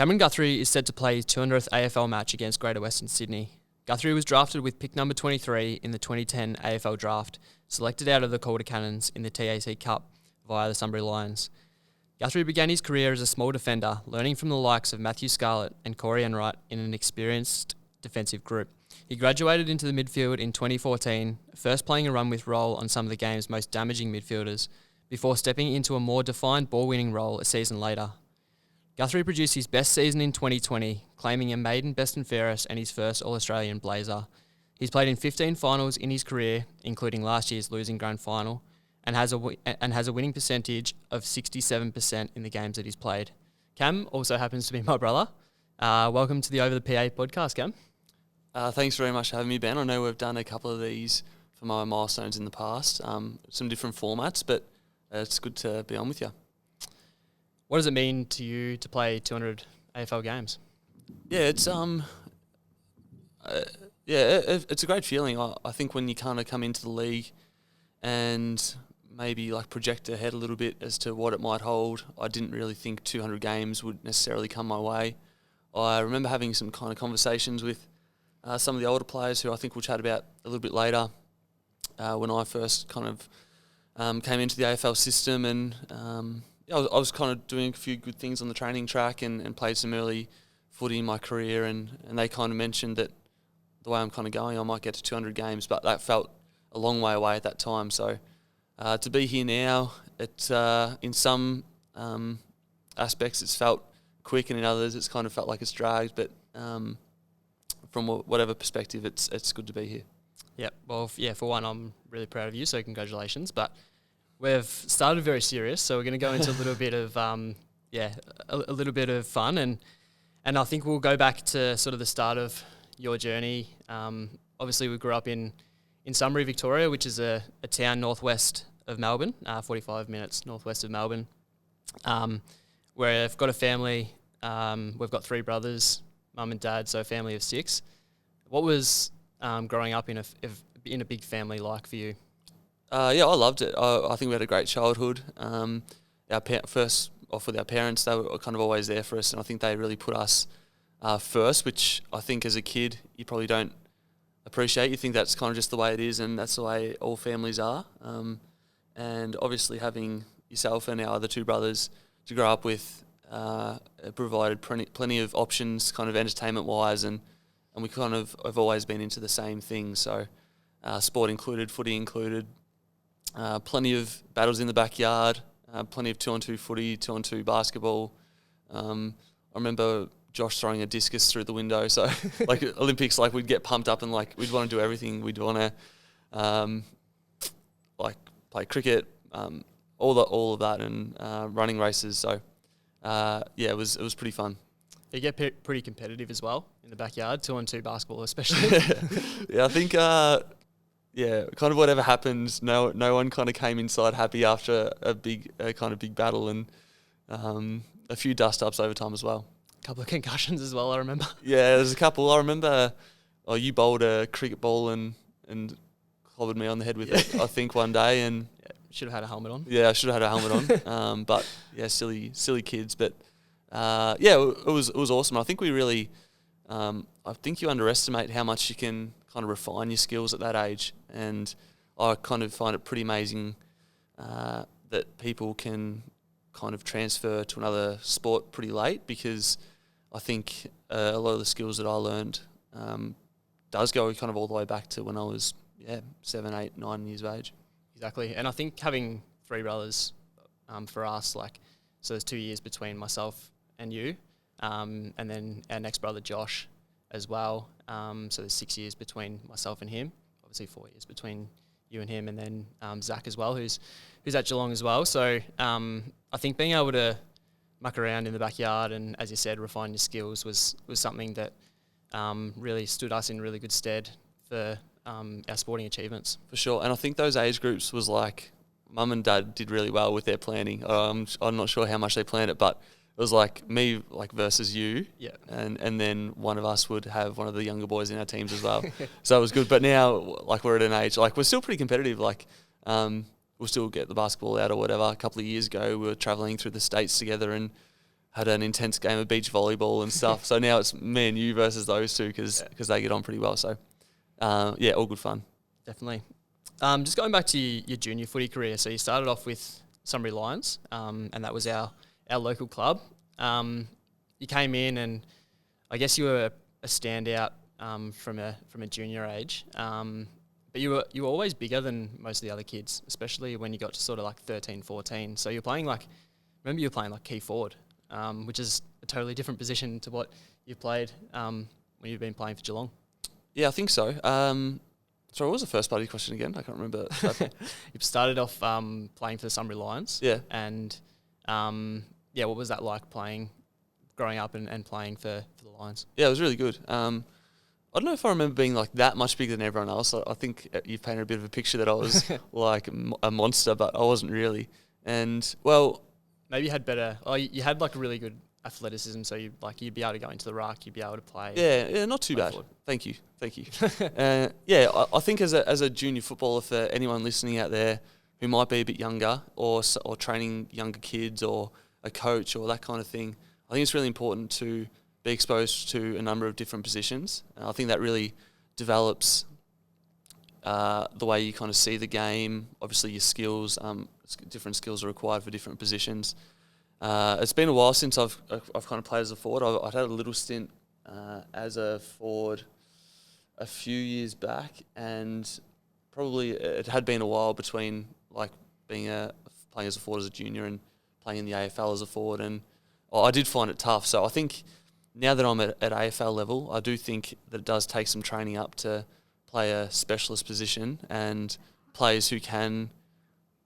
Cameron Guthrie is set to play his 200th AFL match against Greater Western Sydney. Guthrie was drafted with pick number 23 in the 2010 AFL draft, selected out of the Calder Cannons in the TAC Cup via the Sunbury Lions. Guthrie began his career as a small defender, learning from the likes of Matthew Scarlett and Corey Enright in an experienced defensive group. He graduated into the midfield in 2014, first playing a run-with role on some of the game's most damaging midfielders, before stepping into a more defined ball-winning role a season later. Guthrie produced his best season in 2020, claiming a maiden best and fairest and his first All-Australian blazer. He's played in 15 finals in his career, including last year's losing grand final, and has a winning percentage of 67% in the games that he's played. Cam also happens to be my brother. Welcome to the Over the PA podcast, Cam. Thanks very much for having me, Ben. I know we've done a couple of these for my milestones in the past, some different formats, but it's good to be on with you. What does it mean to you to play 200 AFL games? Yeah, it's it's a great feeling. I think when you kind of come into the league and maybe like project ahead a little bit as to what it might hold, I didn't really think 200 games would necessarily come my way. I remember having some kind of conversations with some of the older players who I think we'll chat about a little bit later when I first kind of came into the AFL system, and I was kind of doing a few good things on the training track and played some early footy in my career, and they kind of mentioned that the way I'm kind of going, I might get to 200 games, but that felt a long way away at that time. So to be here now, in some aspects it's felt quick, and in others it's kind of felt like it's dragged, but from whatever perspective, it's good to be here. Yeah, well, for one, I'm really proud of you, so congratulations. But we've started very serious, so we're going to go into a little bit of a little bit of fun, and I think we'll go back to sort of the start of your journey. Obviously, we grew up in Sunbury, Victoria, which is a town northwest of Melbourne, 45 minutes northwest of Melbourne, where I've got a family. We've got 3 brothers, mum and dad, so a family of 6. What was growing up in a big family like for you? I loved it. I think we had a great childhood. First off with our parents, they were kind of always there for us, and I think they really put us first, which I think as a kid you probably don't appreciate. You think that's kind of just the way it is, and that's the way all families are. And obviously having yourself and our other 2 brothers to grow up with provided plenty of options, kind of entertainment-wise, and we kind of have always been into the same thing. So sport included, footy included, plenty of battles in the backyard, plenty of 2-on-2 footy, 2-on-2 basketball. I remember Josh throwing a discus through the window. So like Olympics, like we'd get pumped up and like we'd want to do everything. We'd want to like play cricket, all of that, and running races. So it was pretty fun. You get pretty competitive as well in the backyard, 2-on-2 basketball especially. Yeah, I think kind of whatever happened, no one kind of came inside happy after a big battle, and a few dust ups over time as well. A couple of concussions as well, I remember. Yeah, there's a couple. I remember you bowled a cricket ball and clobbered me on the head with it, I think, one day, and should have had a helmet on. Yeah, I should have had a helmet on. But yeah, silly kids. But it was awesome. I think we really, I think you underestimate how much you can kind of refine your skills at that age, and I kind of find it pretty amazing that people can kind of transfer to another sport pretty late, because I think a lot of the skills that I learned does go kind of all the way back to when I was 7, 8, 9 years of age. Exactly, and I think having 3 brothers for us, so there's 2 years between myself and you, and then our next brother Josh as well. So there's 6 years between myself and him. Obviously 4 years between you and him, and then Zach as well, who's at Geelong as well. So I think being able to muck around in the backyard and, as you said, refine your skills was something that really stood us in really good stead for our sporting achievements. For sure, and I think those age groups was like mum and dad did really well with their planning. I'm not sure how much they planned it, but it was like me versus you, and then one of us would have one of the younger boys in our teams as well. So it was good. But now, we're at an age, we're still pretty competitive. We'll still get the basketball out or whatever. A couple of years ago, we were travelling through the States together, and had an intense game of beach volleyball and stuff. So now it's me and you versus those two because they get on pretty well. So, all good fun. Definitely. Just going back to your junior footy career. So you started off with Sunbury Lions, and that was our local club. You came in, and I guess you were a standout from a junior age. But you were always bigger than most of the other kids, especially when you got to sort of like 13, 14. So you're playing remember you were playing like key forward, which is a totally different position to what you played when you've been playing for Geelong. Yeah, I think so. Sorry, what was the first part of your question again? I can't remember. You started off playing for the Sunbury Lions. Yeah. And, what was that like growing up and playing for the Lions? Yeah, it was really good. I don't know if I remember being like that much bigger than everyone else. I think you've painted a bit of a picture that I was like a monster, but I wasn't really. And, well... Maybe you had better... Oh, you had like a really good athleticism, so you'd be able to go into the ruck, you'd be able to play. Yeah, not too bad. Forward. Thank you. I think as a junior footballer, for anyone listening out there who might be a bit younger or training younger kids or a coach or that kind of thing, I think it's really important to be exposed to a number of different positions. I think that really develops the way you kind of see the game. Obviously, your skills, different skills are required for different positions. It's been a while since I've kind of played as a forward. I'd had a little stint as a forward a few years back, and probably it had been a while between like playing as a forward as a junior and playing in the AFL as a forward, and I did find it tough. So I think now that I'm at AFL level, I do think that it does take some training up to play a specialist position, and players who can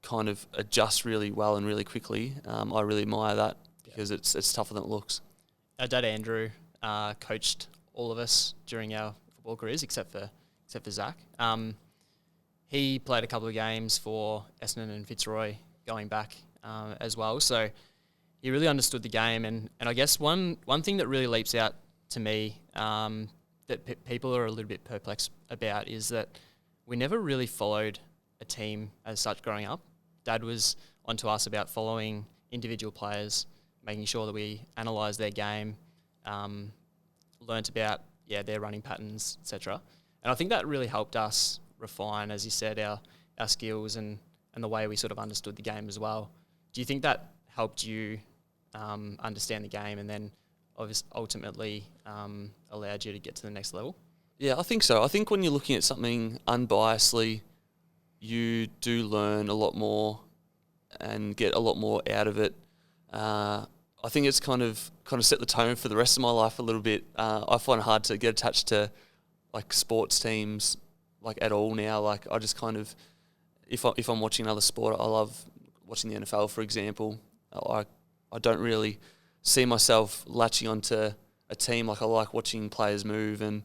kind of adjust really well and really quickly. I really admire that because it's tougher than it looks. Our dad Andrew coached all of us during our football careers, except for Zach. He played a couple of games for Essendon and Fitzroy going back as well. So he really understood the game, and I guess one thing that really leaps out to me that people are a little bit perplexed about is that we never really followed a team as such growing up. Dad was onto us about following individual players, making sure that we analysed their game, learnt about their running patterns, etc. And I think that really helped us refine, as you said, our skills and the way we sort of understood the game as well. Do you think that helped you understand the game and then ultimately allowed you to get to the next level? Yeah, I think so. I think when you're looking at something unbiasedly, you do learn a lot more and get a lot more out of it. I think it's kind of set the tone for the rest of my life a little bit. I find it hard to get attached to like sports teams like at all now. Like I just kind of, if I'm watching another sport, I love watching the NFL, for example. I don't really see myself latching onto a team. Like I like watching players move and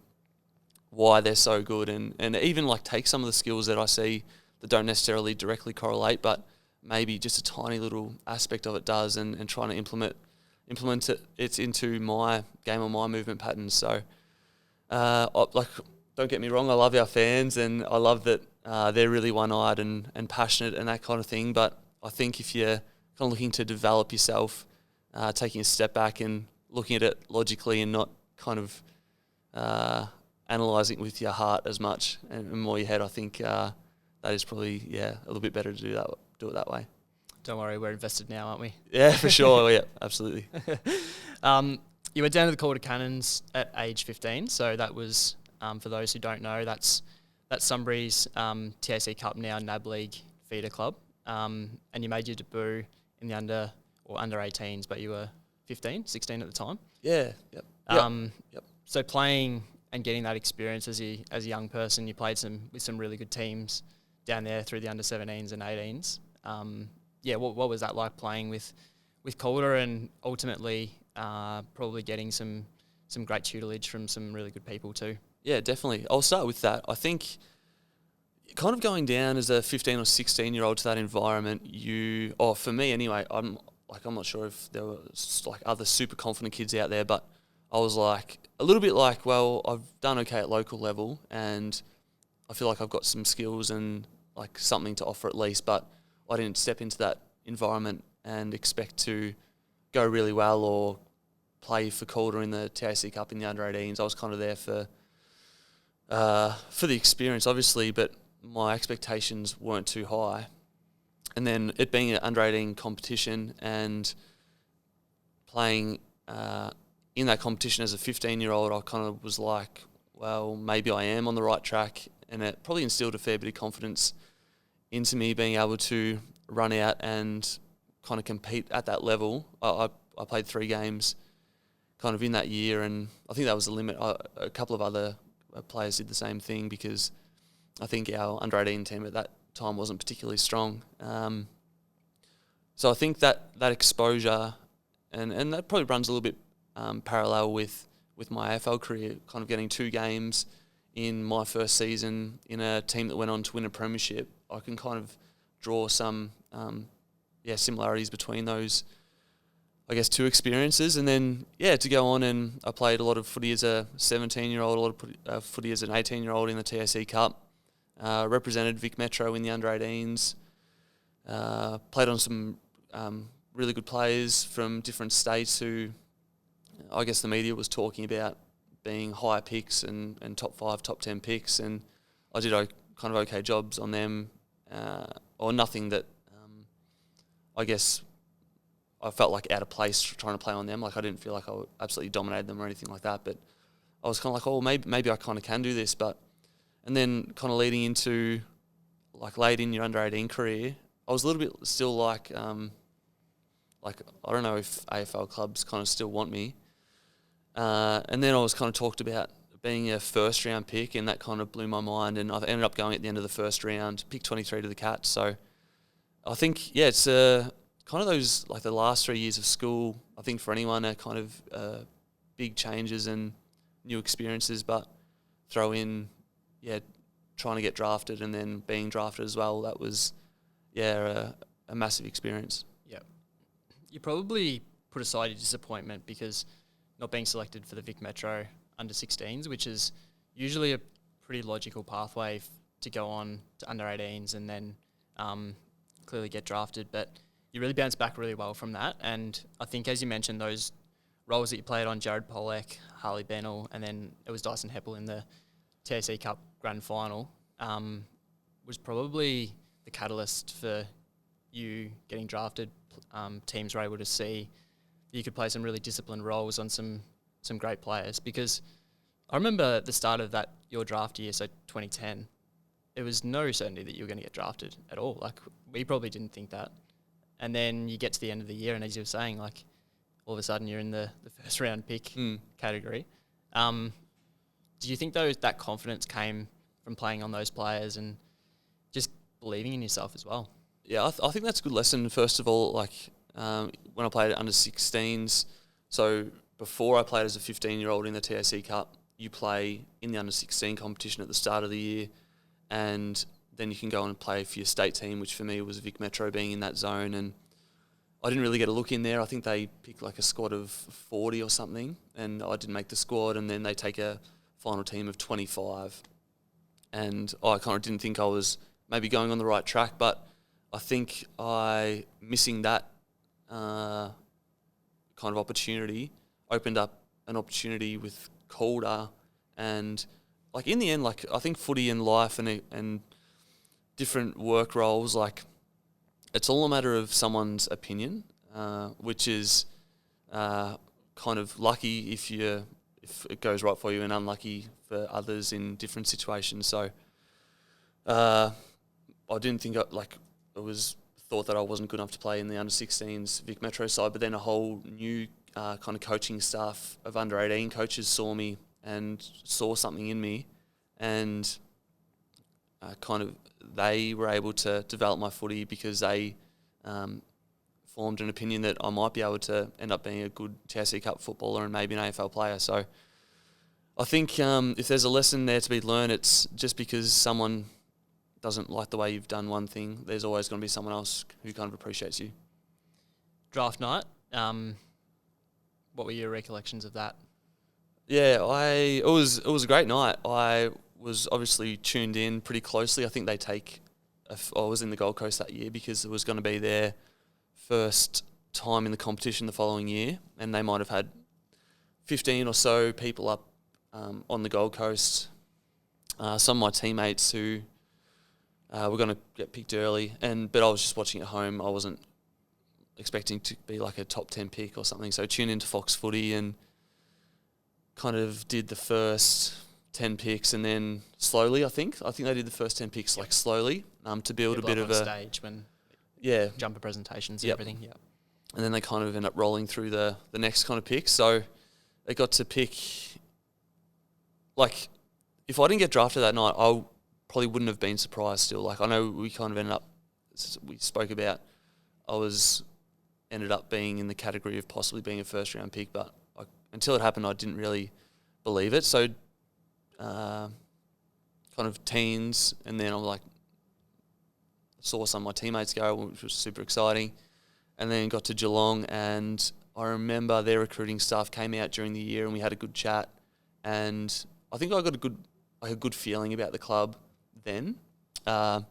why they're so good, and even like take some of the skills that I see that don't necessarily directly correlate, but maybe just a tiny little aspect of it does, and trying to implement it into my game or my movement patterns. So, don't get me wrong, I love our fans and I love that they're really one-eyed and passionate and that kind of thing. But I think if you're kind of looking to develop yourself, taking a step back and looking at it logically and not kind of analysing it with your heart as much and more your head, I think that is probably a little bit better to do it that way. Don't worry, we're invested now, aren't we? Yeah, for sure. Yeah, absolutely. You went down to the Calder Cannons at age 15, so that was, for those who don't know, that's Sunbury's TAC Cup, now NAB League feeder club, and you made your debut in the under 18s, but you were 16 at the time. Yeah. Yep. So playing and getting that experience as a young person, you played with some really good teams down there through the under 17s and 18s. What was that like playing with Calder and ultimately probably getting some great tutelage from some really good people too? Yeah, definitely. I'll start with that. I think kind of going down as a 15 or 16-year-old to that environment, for me anyway, I'm not sure if there was like other super confident kids out there, but I was like a little bit like, well, I've done okay at local level and I feel like I've got some skills and like something to offer at least, but I didn't step into that environment and expect to go really well or play for Calder in the TAC Cup in the under-18s. I was kind of there for the experience, obviously, but my expectations weren't too high. And then it being an under-18 competition and playing in that competition as a 15-year-old, I kind of was like, well, maybe I am on the right track, and it probably instilled a fair bit of confidence into me being able to run out and kind of compete at that level. I played 3 games kind of in that year, and I think that was the limit. A couple of other players did the same thing because I think our under-18 team at that time wasn't particularly strong. So I think that exposure, and that probably runs a little bit parallel with my AFL career, kind of getting 2 games in my first season in a team that went on to win a premiership. I can kind of draw some similarities between those, I guess, 2 experiences. And then, to go on, and I played a lot of footy as a 17-year-old, a lot of footy as an 18-year-old in the TAC Cup, represented Vic Metro in the under-18s, played on some really good players from different states who I guess the media was talking about being high picks and top 5, top 10 picks, and I did kind of okay jobs on them, or nothing that I guess I felt like out of place trying to play on them. Like, I didn't feel like I absolutely dominated them or anything like that, but I was kind of like, oh, maybe I kind of can do this. And then kind of leading into like late in your under-18 career, I was a little bit still like I don't know if AFL clubs kind of still want me. And then I was kind of talked about being a first round pick, and that kind of blew my mind, and I ended up going at the end of the first round, pick 23 to the Cats. So I think, it's kind of those, like the last 3 years of school, I think for anyone are kind of big changes and new experiences, but throw in, trying to get drafted and then being drafted as well, that was, a massive experience. Yeah. You probably put aside your disappointment because not being selected for the Vic Metro under-16s, which is usually a pretty logical pathway to go on to under-18s and then clearly get drafted. But you really bounced back really well from that. And I think, as you mentioned, those roles that you played on, Jared Pollack, Harley Bennell, and then it was Dyson Heppel in the TAC Cup Grand Final, was probably the catalyst for you getting drafted. Teams were able to see you could play some really disciplined roles on some great players, because I remember at the start of your draft year, so 2010, it was no certainty that you were going to get drafted at all. Like, we probably didn't think that. And then you get to the end of the year, and as you were saying, like, all of a sudden you're in the first round pick category. Do you think that confidence came from playing on those players and just believing in yourself as well? Yeah, I think that's a good lesson. First of all, like, when I played at under-16s, so before I played as a 15-year-old in the TAC Cup, you play in the under-16 competition at the start of the year, and then you can go and play for your state team, which for me was Vic Metro being in that zone, and I didn't really get a look in there. I think they picked like a squad of 40 or something, and I didn't make the squad, and then they take a final team of 25, and I kind of didn't think I was maybe going on the right track, but I think missing that kind of opportunity opened up an opportunity with Calder, and like in the end, like I think footy and life and different work roles, like it's all a matter of someone's opinion, which is kind of lucky if it goes right for you, and unlucky for others in different situations. So I didn't think it was thought that I wasn't good enough to play in the under-16s Vic Metro side, but then a whole new kind of coaching staff of under-18 coaches saw me and saw something in me, and kind of they were able to develop my footy because they formed an opinion that I might be able to end up being a good TAC Cup footballer and maybe an AFL player. So I think if there's a lesson there to be learned, it's just because someone doesn't like the way you've done one thing, there's always going to be someone else who kind of appreciates you. Draft night, what were your recollections of that? Yeah, it was a great night. I was obviously tuned in pretty closely. I think I was in the Gold Coast that year because it was going to be their first time in the competition the following year, and they might have had 15 or so people up on the Gold Coast. Some of my teammates who were going to get picked early, but I was just watching at home. I wasn't expecting to be like a top 10 pick or something. So tuned into Fox Footy and kind of did the first 10 picks, and then slowly, I think they did the first 10 picks like slowly to build People a bit up of on a stage when jumper presentations and Yep. everything. Yeah. and then they kind of end up rolling through the next kind of picks. So they got to pick, like, if I didn't get drafted that night, I probably wouldn't have been surprised still. Like, I know we kind of we spoke about, ended up being in the category of possibly being a first round pick, but until it happened, I didn't really believe it. So kind of teens, and then I'm like, saw some of my teammates go, which was super exciting. And then got to Geelong, and I remember their recruiting staff came out during the year, and we had a good chat. And I think I got a good feeling about the club then. I'm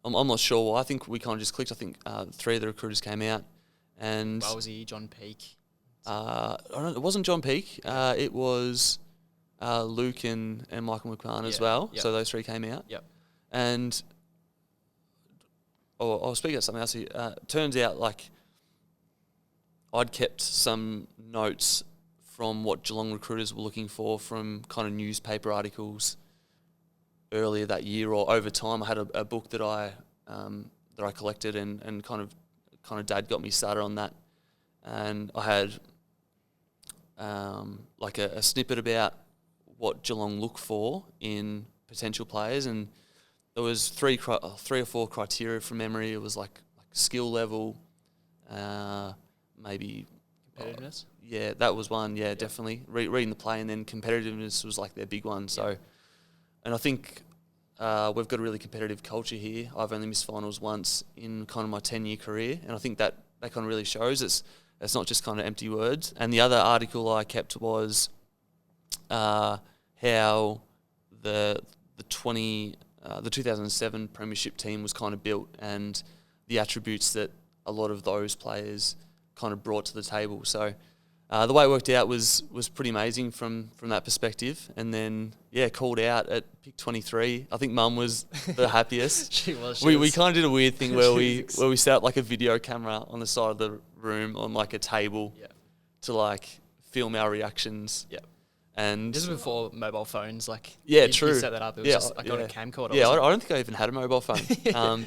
not sure why. I think we kind of just clicked. I think 3 of the recruiters came out, and Wellesley, John Peake. I don't know, it wasn't John Peake. It was Luke and Michael McMahon as well. Yep. So those 3 came out. Yep. And I'll speak about something else here. Turns out, like, I'd kept some notes from what Geelong recruiters were looking for from kind of newspaper articles earlier that year or over time. I had a book that I collected, and kind of Dad got me started on that. And I had like a snippet about what Geelong look for in potential players, and there was 3 or 4 criteria from memory. It was like skill level, maybe Competitiveness? Yeah, that was one. Yeah, definitely. Reading the play, and then competitiveness was like their big one. So, and I think we've got a really competitive culture here. I've only missed finals once in kind of my 10-year career, and I think that kind of really shows. It's not just kind of empty words. And the other article I kept was how the 2007 Premiership team was kind of built, and the attributes that a lot of those players kind of brought to the table. So the way it worked out was pretty amazing from that perspective. And then, called out at pick 23. I think Mum was the happiest. She was. We kind of did a weird thing where we set up like a video camera on the side of the room on like a table to like film our reactions. Yep. And this was before mobile phones. Like, true. You set that up. It was just I got a camcorder. Yeah, I don't think I even had a mobile phone.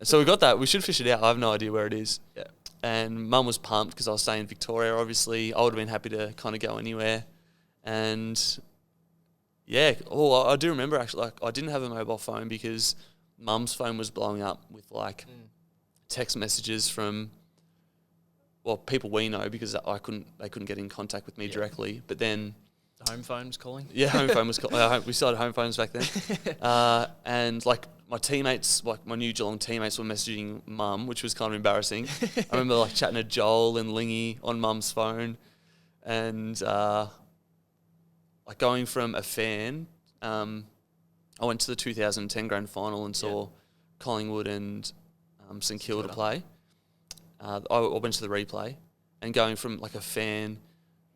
So we got that. We should fish it out. I have no idea where it is. Yeah. And Mum was pumped because I was staying in Victoria, obviously. I would have been happy to kind of go anywhere. And I do remember actually, like, I didn't have a mobile phone because Mum's phone was blowing up with like text messages from, well, people we know, because they couldn't get in contact with me directly. But then the home phone was calling. Yeah, home phone was we started home phones back then. And like my teammates, like my new Geelong teammates, were messaging Mum, which was kind of embarrassing. I remember like chatting to Joel and Lingy on Mum's phone, and like going from a fan, I went to the 2010 grand final and saw Collingwood and St Kilda play. I went to the replay, and going from like a fan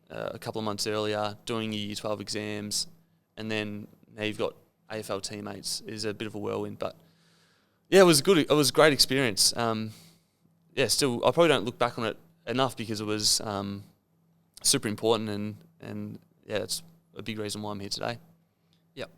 a couple of months earlier, doing your Year 12 exams, and then now you've got AFL teammates, is a bit of a whirlwind. But yeah, it was good. It was a great experience. Still, I probably don't look back on it enough because it was super important, and it's a big reason why I'm here today. Yep.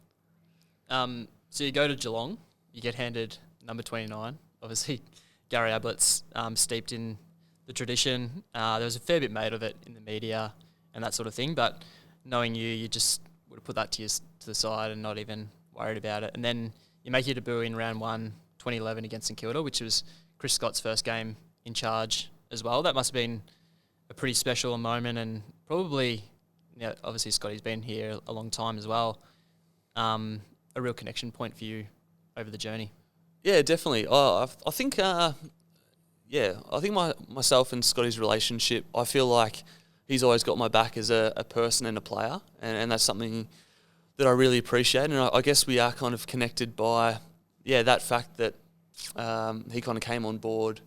So you go to Geelong, you get handed number 29. Obviously, Gary Ablett's steeped in the tradition. There was a fair bit made of it in the media and that sort of thing, but knowing you just would have put that to the side and not even worried about it. And then you make your debut in round 1, 2011 against St Kilda, which was Chris Scott's first game in charge as well. That must have been a pretty special moment, and probably, obviously Scotty's been here a long time as well, a real connection point for you over the journey. Yeah, definitely. I think myself and Scotty's relationship, I feel like he's always got my back as a person and a player, and that's something that I really appreciate. And I guess we are kind of connected by, that fact that he kind of came on board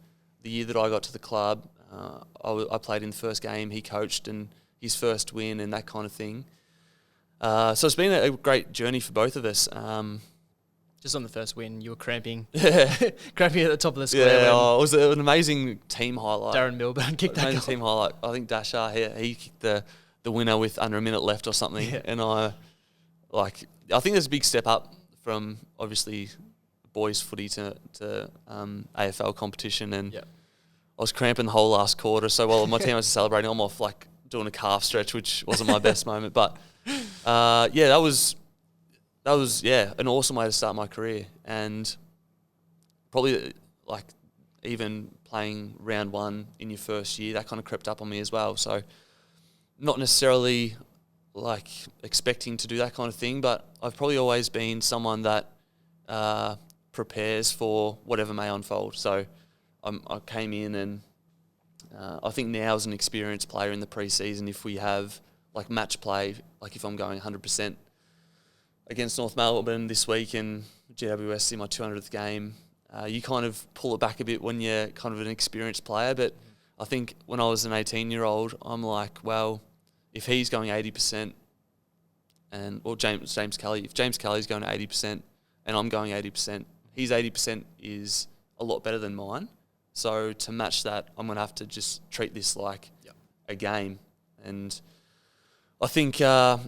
the year that I got to the club, I played in the first game. He coached and his first win and that kind of thing. So it's been a great journey for both of us. Just on the first win, you were cramping. Yeah, Cramping at the top of the square. it was an amazing team highlight. Darren Milburn kicked that goal. Team highlight. I think Dasha, he kicked the winner with under a minute left or something. Yeah. And I think there's a big step up from obviously boys footy to AFL competition. And I was cramping the whole last quarter. So while my team was celebrating, I'm off like doing a calf stretch, which wasn't my best moment. But that was an awesome way to start my career, and probably like even playing round one in your first year, that kind of crept up on me as well. So not necessarily like expecting to do that kind of thing, but I've probably always been someone that prepares for whatever may unfold. So I came in, and I think now as an experienced player in the pre-season, if we have like match play, like if I'm going 100% against North Melbourne this week in GWS in my 200th game, you kind of pull it back a bit when you're kind of an experienced player. But I think when I was an 18-year-old, I'm like, well, if he's going 80% or James Kelly, if James Kelly's going to 80% and I'm going 80%, his 80% is a lot better than mine. So to match that, I'm going to have to just treat this like a game. And I think kind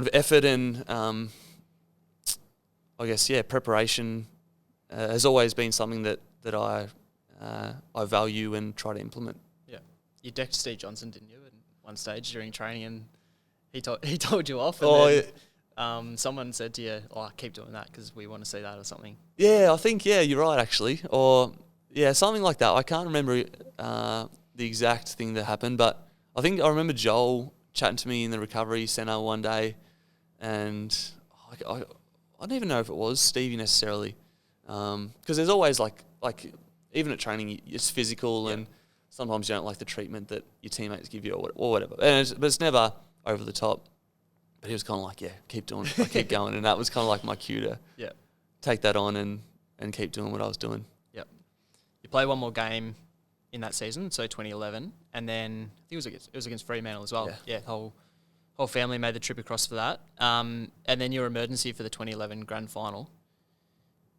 of effort and preparation has always been something that I value and try to implement. Yeah, you decked Steve Johnson, didn't you, at one stage during training, and he told you off. And someone said to you, "Oh, keep doing that because we want to see that," or something. Yeah, I think you're right actually, or something like that. I can't remember the exact thing that happened, but I think I remember Joel chatting to me in the recovery centre one day, and I don't even know if it was Stevie necessarily, because there's always like even at training it's physical, and sometimes you don't like the treatment that your teammates give you or whatever, but it's never over the top. But he was kind of like, keep doing it, keep going, and that was kind of like my cue to take that on and keep doing what I was doing. Yep. You play one more game in that season, so 2011, and then I think it was against Fremantle as well. Yeah, the whole family made the trip across for that. And then your emergency for the 2011 grand final.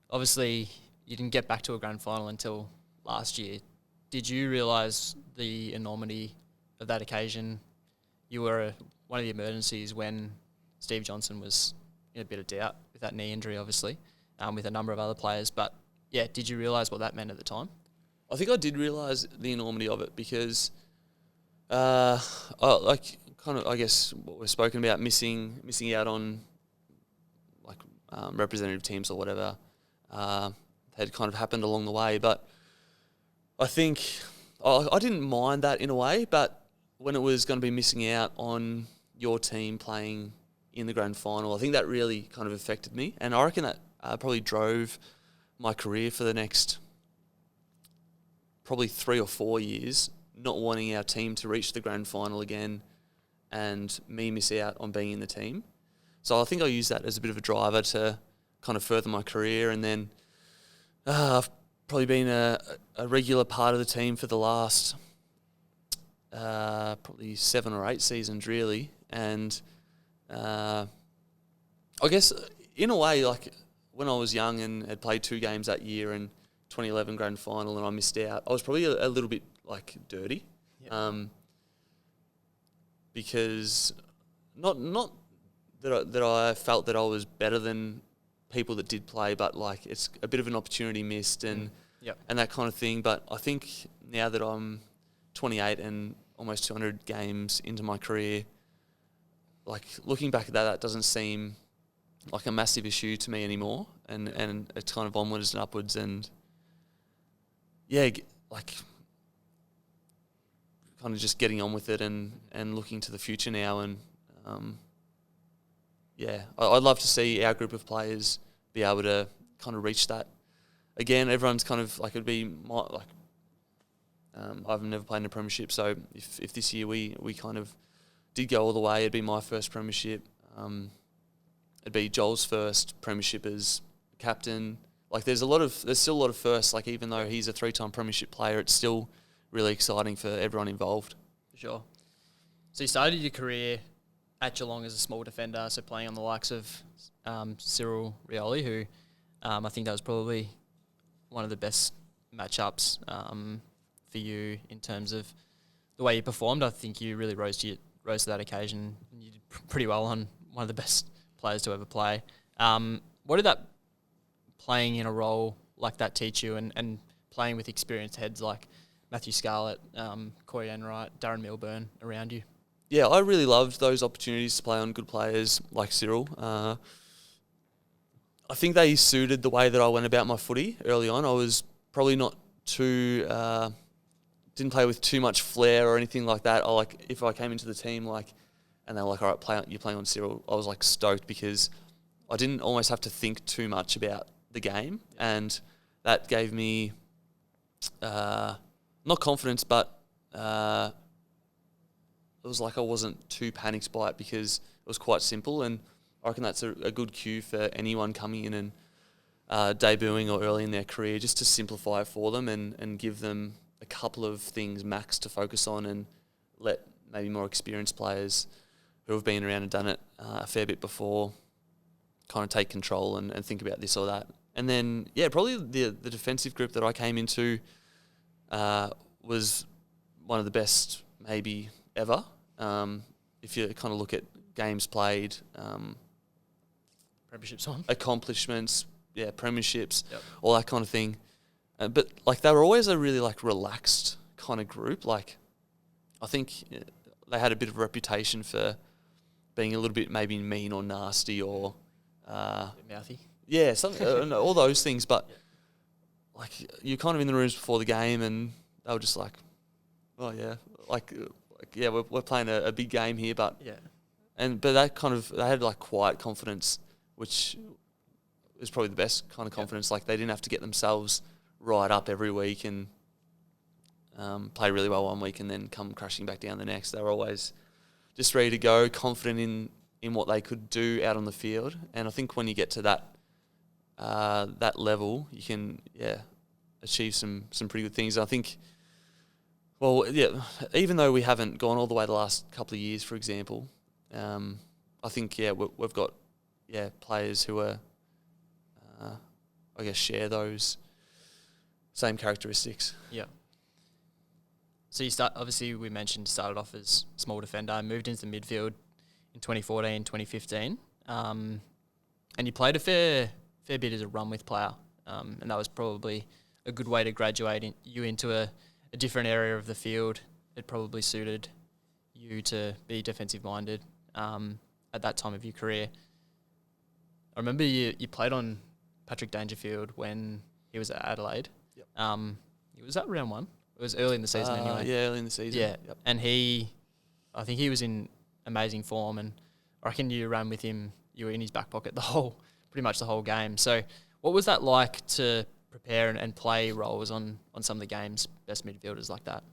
Obviously, you didn't get back to a grand final until last year. Did you realise the enormity of that occasion? You were one of the emergencies when Steve Johnson was in a bit of doubt with that knee injury, obviously, with a number of other players. But, did you realise what that meant at the time? I think I did realise the enormity of it because, I guess what we've spoken about, missing out on like representative teams or whatever, had kind of happened along the way. But I think I didn't mind that in a way, but when it was going to be missing out on your team playing in the grand final, I think that really kind of affected me, and I reckon that probably drove my career for the next probably 3 or 4 years, not wanting our team to reach the grand final again and me miss out on being in the team. So I think I used that as a bit of a driver to kind of further my career, and then I've probably been a regular part of the team for the last probably 7 or 8 seasons really. And I guess in a way, like when I was young and had played 2 games that year and 2011 grand final and I missed out, I was probably a little bit like dirty. Because not that I felt that I was better than people that did play, but like it's a bit of an opportunity missed and that kind of thing. But I think now that I'm 28 and almost 200 games into my career, like looking back at that doesn't seem like a massive issue to me anymore, and it's kind of onwards and upwards, and like kind of just getting on with it and looking to the future now. And I'd love to see our group of players be able to kind of reach that again. Everyone's kind of like, it'd be I've never played in a premiership, so if this year we kind of did go all the way, it'd be my first premiership. It'd be Joel's first premiership as captain, like there's still a lot of firsts. Like even though he's a 3-time premiership player, it's still really exciting for everyone involved. For sure. So you started your career at Geelong as a small defender, so playing on the likes of Cyril Rioli, who I think that was probably one of the best matchups for you in terms of the way you performed. I think you really rose to that occasion. You did pretty well on one of the best players to ever play. What did that playing in a role like that teach you, and playing with experienced heads like Matthew Scarlett, Corey Enright, Darren Milburn around you? Yeah, I really loved those opportunities to play on good players like Cyril. I think they suited the way that I went about my footy early on. I was probably not too... didn't play with too much flair or anything like that. If I came into the team and they were like, all right, you're playing on Cyril, I was like stoked because I didn't almost have to think too much about the game, and that gave me not confidence, but it was like I wasn't too panicked by it because it was quite simple, and I reckon that's a good cue for anyone coming in and debuting or early in their career, just to simplify it for them and give them a couple of things max to focus on, and let maybe more experienced players who have been around and done it a fair bit before kind of take control and think about this or that. And then, yeah, probably the defensive group that I came into was one of the best maybe ever. If you kind of look at games played, Premierships on. accomplishments, premierships, all that kind of thing. But like they were always a really like relaxed kind of group. Like I think they had a bit of a reputation for being a little bit maybe mean or nasty or mouthy. Yeah, something, all those things. But like you're kind of in the rooms before the game, and they were just like, "Oh yeah, we're playing a big game here." But that kind of, they had like quiet confidence, which is probably the best kind of confidence. Like they didn't have to get themselves right up every week and play really well one week and then come crashing back down the next. They were always just ready to go, confident in what they could do out on the field. And I think when you get to that level, you can achieve some pretty good things. I think, even though we haven't gone all the way the last couple of years, for example, I think we've got players who are share those same characteristics. Yeah. So obviously we mentioned you started off as small defender, moved into the midfield in 2014, 2015, and you played a fair bit as a run-with player, and that was probably a good way to graduate you into a different area of the field. It probably suited you to be defensive-minded at that time of your career. I remember you played on Patrick Dangerfield when he was at Adelaide. Yep. Was that round one? It was early in the season anyway. Yeah, early in the season. Yeah, yep. And I think he was in amazing form, and I reckon you ran with him. You were in his back pocket pretty much the whole game. So, what was that like to prepare and play roles on some of the game's best midfielders like that?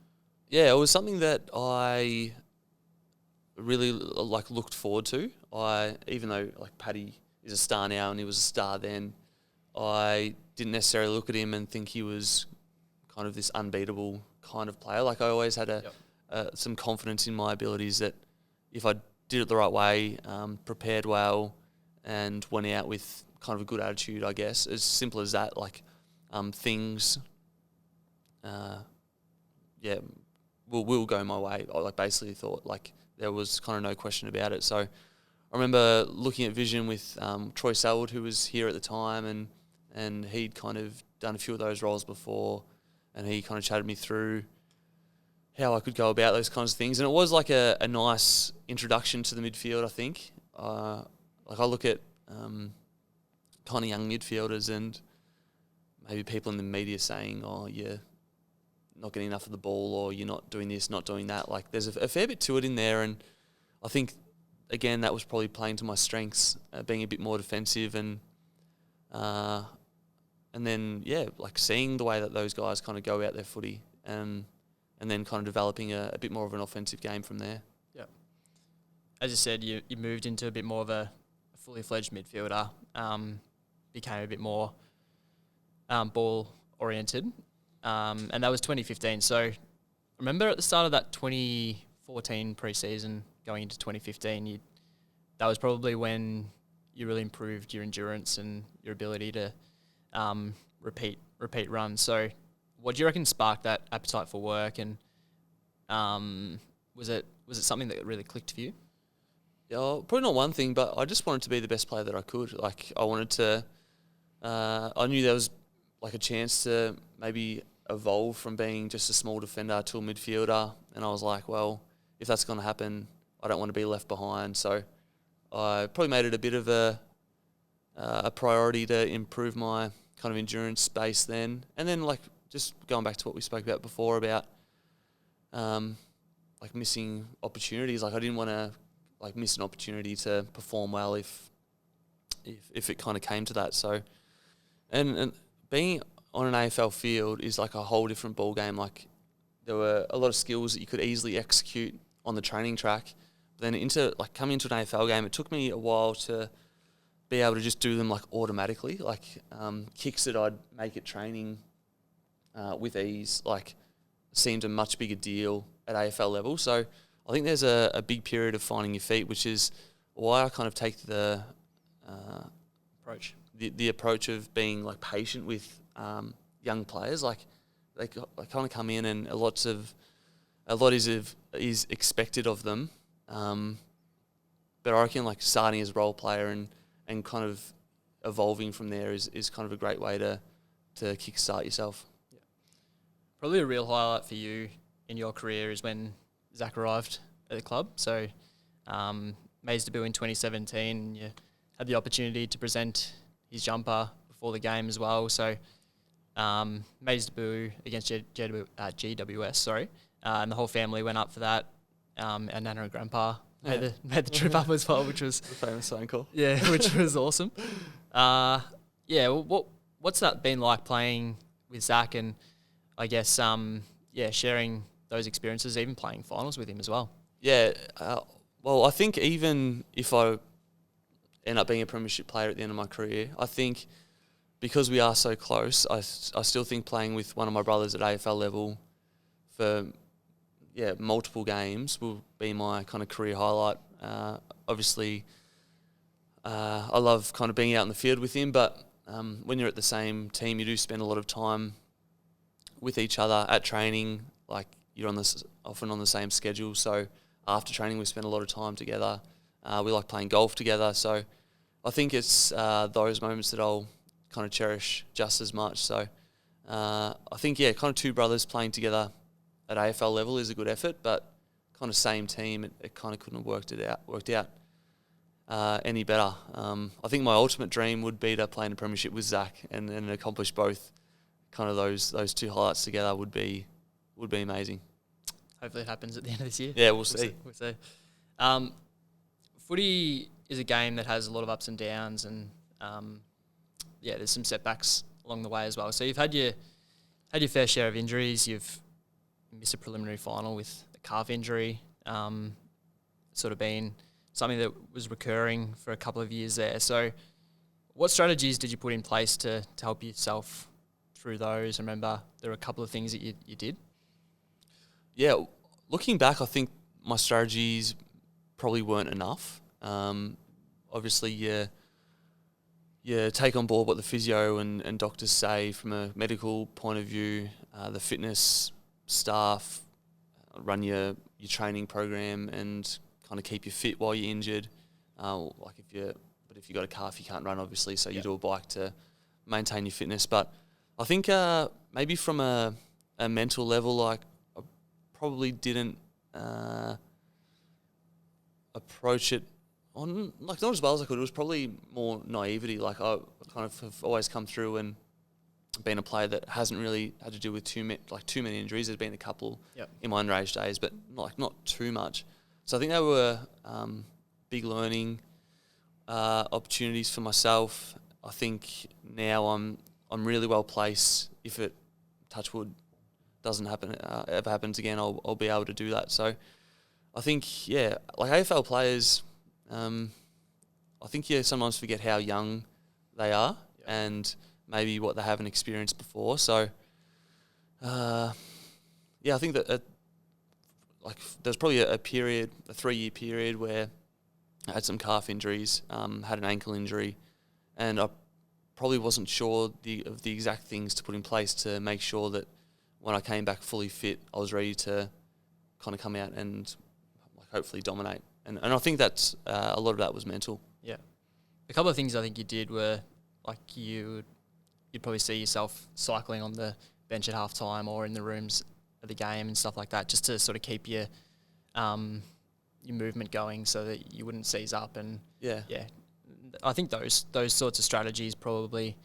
Yeah, it was something that I really looked forward to. Even though Paddy is a star now and he was a star then, I didn't necessarily look at him and think he was kind of this unbeatable kind of player. Like I always had some confidence in my abilities that if I did it the right way, prepared well, and went out with kind of a good attitude, I guess, as simple as that. Things, will go my way. I basically thought there was kind of no question about it. So I remember looking at vision with Troy Selwood, who was here at the time, and he'd kind of done a few of those roles before, and he kind of chatted me through how I could go about those kinds of things. And it was like a nice introduction to the midfield, I think. I look at kind of young midfielders and maybe people in the media saying, oh, you're not getting enough of the ball, or you're not doing this, not doing that. There's a fair bit to it in there, and I think, again, that was probably playing to my strengths, being a bit more defensive and then, seeing the way that those guys kind of go out their footy and then kind of developing a bit more of an offensive game from there. Yeah. As you said, you moved into a bit more of a fully fledged midfielder, became a bit more ball oriented, and that was 2015. So remember at the start of that 2014 preseason going into 2015, that was probably when you really improved your endurance and your ability to repeat runs. So what do you reckon sparked that appetite for work, and was it something that really clicked for you? Yeah, probably not one thing, but I just wanted to be the best player that I could. Like, I wanted to. I knew there was like a chance to maybe evolve from being just a small defender to a midfielder, and I was like, well, if that's going to happen, I don't want to be left behind. So I probably made it a bit of a priority to improve my kind of endurance base then, and then like just going back to what we spoke about before about like missing opportunities. Like, I didn't want to like miss an opportunity to perform well if it kind of came to that. So and being on an AFL field is like a whole different ball game. Like, there were a lot of skills that you could easily execute on the training track. But then coming into an AFL game, it took me a while to be able to just do them like automatically. Like kicks that I'd make at training with ease, like, seemed a much bigger deal at AFL level. So I think there's a big period of finding your feet, which is why I kind of take the Approach. The approach of being like patient with young players. Like, they kind of come in and a lot is expected of them. But I reckon like starting as a role player and kind of evolving from there is kind of a great way to kickstart yourself. Yeah. Probably a real highlight for you in your career is when Zach arrived at the club. So made his debut in 2017. You had the opportunity to present his jumper before the game as well. So made his debut against GWS, and the whole family went up for that. And Nana and Grandpa made the trip up as well, which was the famous phone call. Yeah, which was awesome. What's that been like playing with Zach, and I guess sharing those experiences, even playing finals with him as well? Yeah, well, I think even if I end up being a premiership player at the end of my career, I think because we are so close, I still think playing with one of my brothers at AFL level for multiple games will be my kind of career highlight. Obviously, I love kind of being out in the field with him, but when you're at the same team, you do spend a lot of time with each other at training. Like, you're often on the same schedule, so after training we spend a lot of time together. We like playing golf together, so I think it's those moments that I'll kind of cherish just as much. So I think kind of two brothers playing together at AFL level is a good effort, but kind of same team, it kind of couldn't have worked out any better. I think my ultimate dream would be to play in a premiership with Zach and accomplish both. Kind of those two highlights together would be amazing. Hopefully it happens at the end of this year. Yeah, we'll see. We'll see. Footy is a game that has a lot of ups and downs, and there's some setbacks along the way as well. So you've had your fair share of injuries. You've missed a preliminary final with a calf injury. Sort of been something that was recurring for a couple of years there. So what strategies did you put in place to help yourself through those? Remember, there were a couple of things that you did. Yeah, looking back, I think my strategies probably weren't enough. Obviously, you take on board what the physio and doctors say from a medical point of view. The fitness staff run your training program and kind of keep you fit while you're injured. If you got a calf, you can't run, obviously, so you do a bike to maintain your fitness. But I think maybe from a mental level, like, I probably didn't approach it on, like, not as well as I could. It was probably more naivety. Like, I kind of have always come through and been a player that hasn't really had to deal with too many injuries. There's been a couple in my underage days, but not too much. So I think they were big learning opportunities for myself. I think now I'm really well placed. If it, touch wood, doesn't ever happens again, I'll be able to do that. So I think like AFL players, I think you sometimes forget how young they are, and maybe what they haven't experienced before. So, yeah, I think that there's probably a 3-year period where I had some calf injuries, had an ankle injury, and I probably wasn't sure of the exact things to put in place to make sure that when I came back fully fit, I was ready to kind of come out and hopefully dominate. And I think that's a lot of that was mental. Yeah. A couple of things I think you did were, like, you'd probably see yourself cycling on the bench at halftime or in the rooms of the game and stuff like that, just to sort of keep your movement going so that you wouldn't seize up. And yeah, I think those sorts of strategies probably,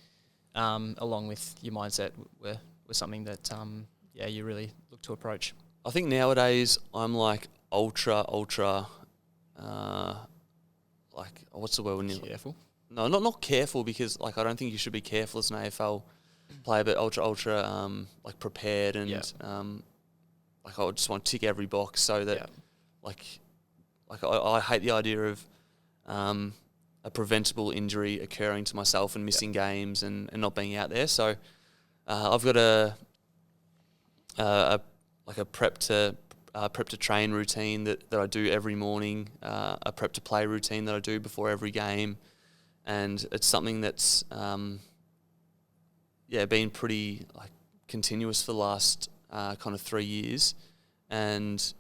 along with your mindset, were something that you really look to approach. I think nowadays I'm like ultra, like, what's the word when you careful? No, not careful, because like I don't think you should be careful as an AFL player, but ultra, like prepared and like I just want to tick every box so that like I hate the idea of a preventable injury occurring to myself and missing games and not being out there. So I've got a prep to train routine that I do every morning, a prep to play routine that I do before every game, and it's something that's been pretty like continuous for the last kind of 3 years, and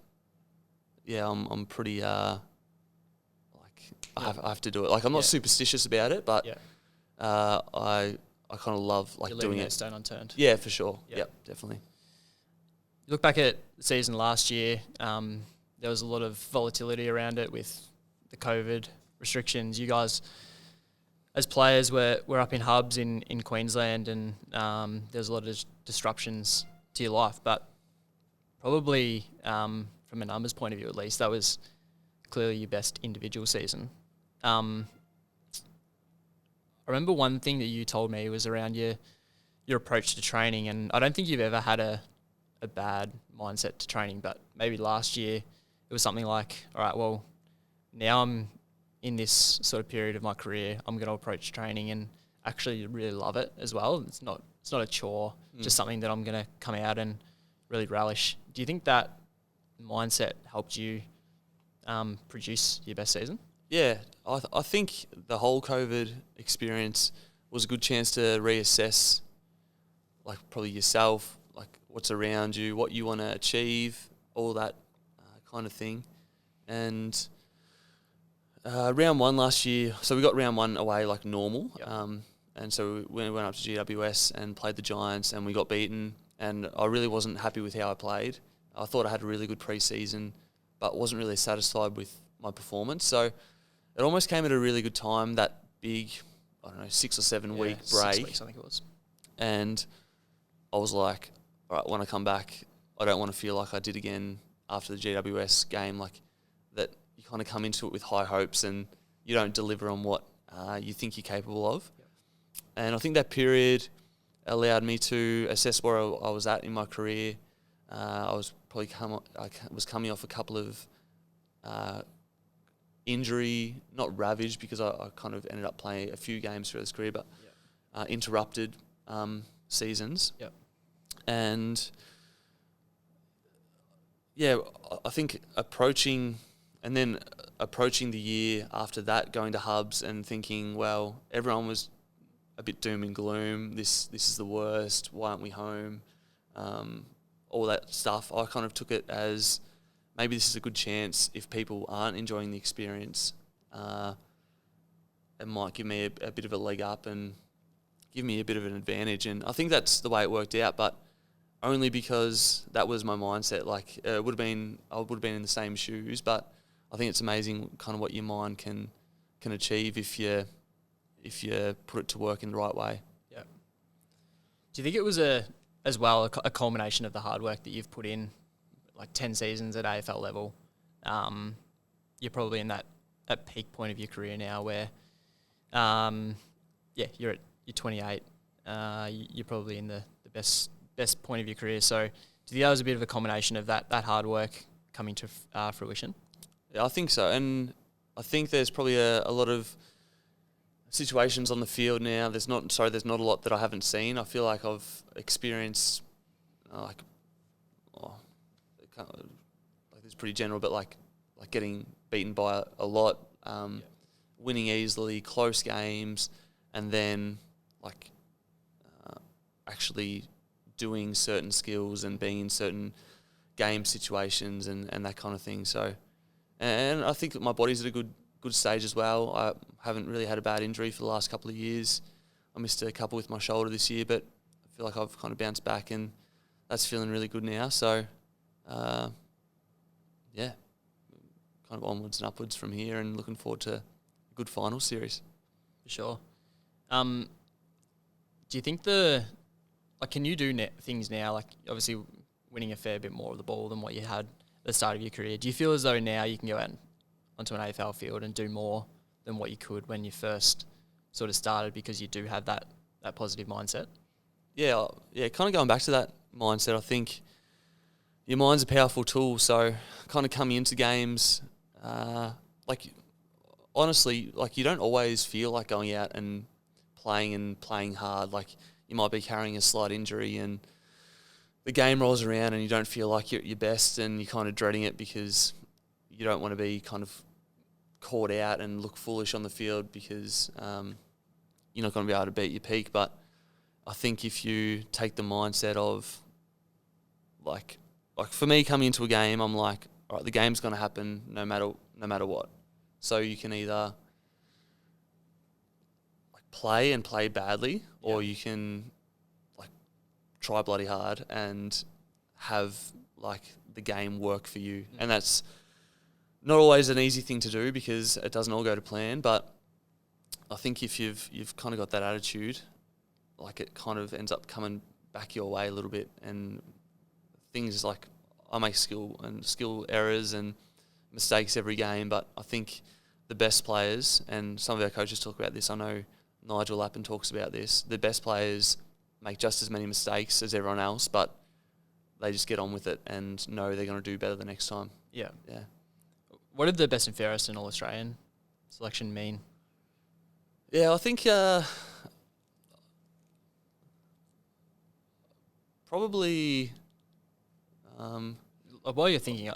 I'm pretty I have to do it. Like, I'm not superstitious about it, but I kind of love like doing it. Stone unturned. Yeah, for sure. Yep, definitely. You look back at the season last year, there was a lot of volatility around it with the COVID restrictions. You guys, as players, were up in hubs in Queensland, and there was a lot of disruptions to your life. But probably, from a numbers point of view at least, that was clearly your best individual season. I remember one thing that you told me was around your approach to training, and I don't think you've ever had a bad mindset to training, but maybe last year it was something like, all right, well, now I'm in this sort of period of my career, I'm going to approach training and actually really love it as well. It's not a chore, just something that I'm going to come out and really relish. Do you think that mindset helped you produce your best season? Yeah, I think the whole COVID experience was a good chance to reassess, like, probably yourself, like what's around you, what you want to achieve, all that kind of thing. And round one last year, so we got round one away like normal. Yep. And so we went up to GWS and played the Giants, and we got beaten. And I really wasn't happy with how I played. I thought I had a really good pre-season, but wasn't really satisfied with my performance. So it almost came at a really good time, that big, 6 or 7 week break. 6 weeks, I think it was. And I was like, all right, when I come back, I don't want to feel like I did again after the GWS game, like that you kind of come into it with high hopes and you don't deliver on what you think you're capable of. Yep. And I think that period allowed me to assess where I was at in my career. I was probably coming off a couple of injury, not ravaged, because I kind of ended up playing a few games through this career, but interrupted seasons. Yep. And I think approaching the year after that, going to hubs and thinking, well, everyone was a bit doom and gloom. This is the worst. Why aren't we home? All that stuff. I kind of took it as maybe this is a good chance. If people aren't enjoying the experience, it might give me a bit of a leg up and give me a bit of an advantage. And I think that's the way it worked out, but only because that was my mindset. Like, I would have been in the same shoes, but I think it's amazing kind of what your mind can achieve if you put it to work in the right way. Yeah. Do you think it was a culmination of the hard work that you've put in, like 10 seasons at AFL level? You're probably in that peak point of your career now where, you're 28. You're probably in the best point of your career. So do you think that was a bit of a combination of that hard work coming to fruition? Yeah, I think so. And I think there's probably a lot of situations on the field now. There's not a lot that I haven't seen. I feel like I've experienced it's pretty general, but like getting beaten by a lot, winning easily, close games, and then actually doing certain skills and being in certain game situations and that kind of thing. So, and I think that my body's at a good stage as well. I haven't really had a bad injury for the last couple of years. I missed a couple with my shoulder this year, but I feel like I've kind of bounced back and that's feeling really good now. So, kind of onwards and upwards from here and looking forward to a good final series. For sure. Do you think can you do things now, like obviously winning a fair bit more of the ball than what you had at the start of your career? Do you feel as though now you can go out onto an AFL field and do more than what you could when you first sort of started because you do have that positive mindset? Yeah, kind of going back to that mindset, I think your mind's a powerful tool. So kind of coming into games, honestly, you don't always feel like going out and playing hard. Like you might be carrying a slight injury and the game rolls around and you don't feel like you're at your best and you're kind of dreading it because you don't want to be kind of caught out and look foolish on the field because you're not going to be able to beat your peak. But I think if you take the mindset of like for me coming into a game, I'm like, all right, the game's going to happen no matter what. So you can either play badly, or you can try bloody hard and have the game work for you. And that's not always an easy thing to do because it doesn't all go to plan. But I think if you've kind of got that attitude, it kind of ends up coming back your way a little bit. And things I make skill errors and mistakes every game, but I think the best players, and some of our coaches talk about this, I know Nigel Lappin talks about this, the best players make just as many mistakes as everyone else, but they just get on with it and know they're going to do better the next time. Yeah. Yeah. What did the best and fairest and All-Australian selection mean? Yeah, I think probably... while you're thinking,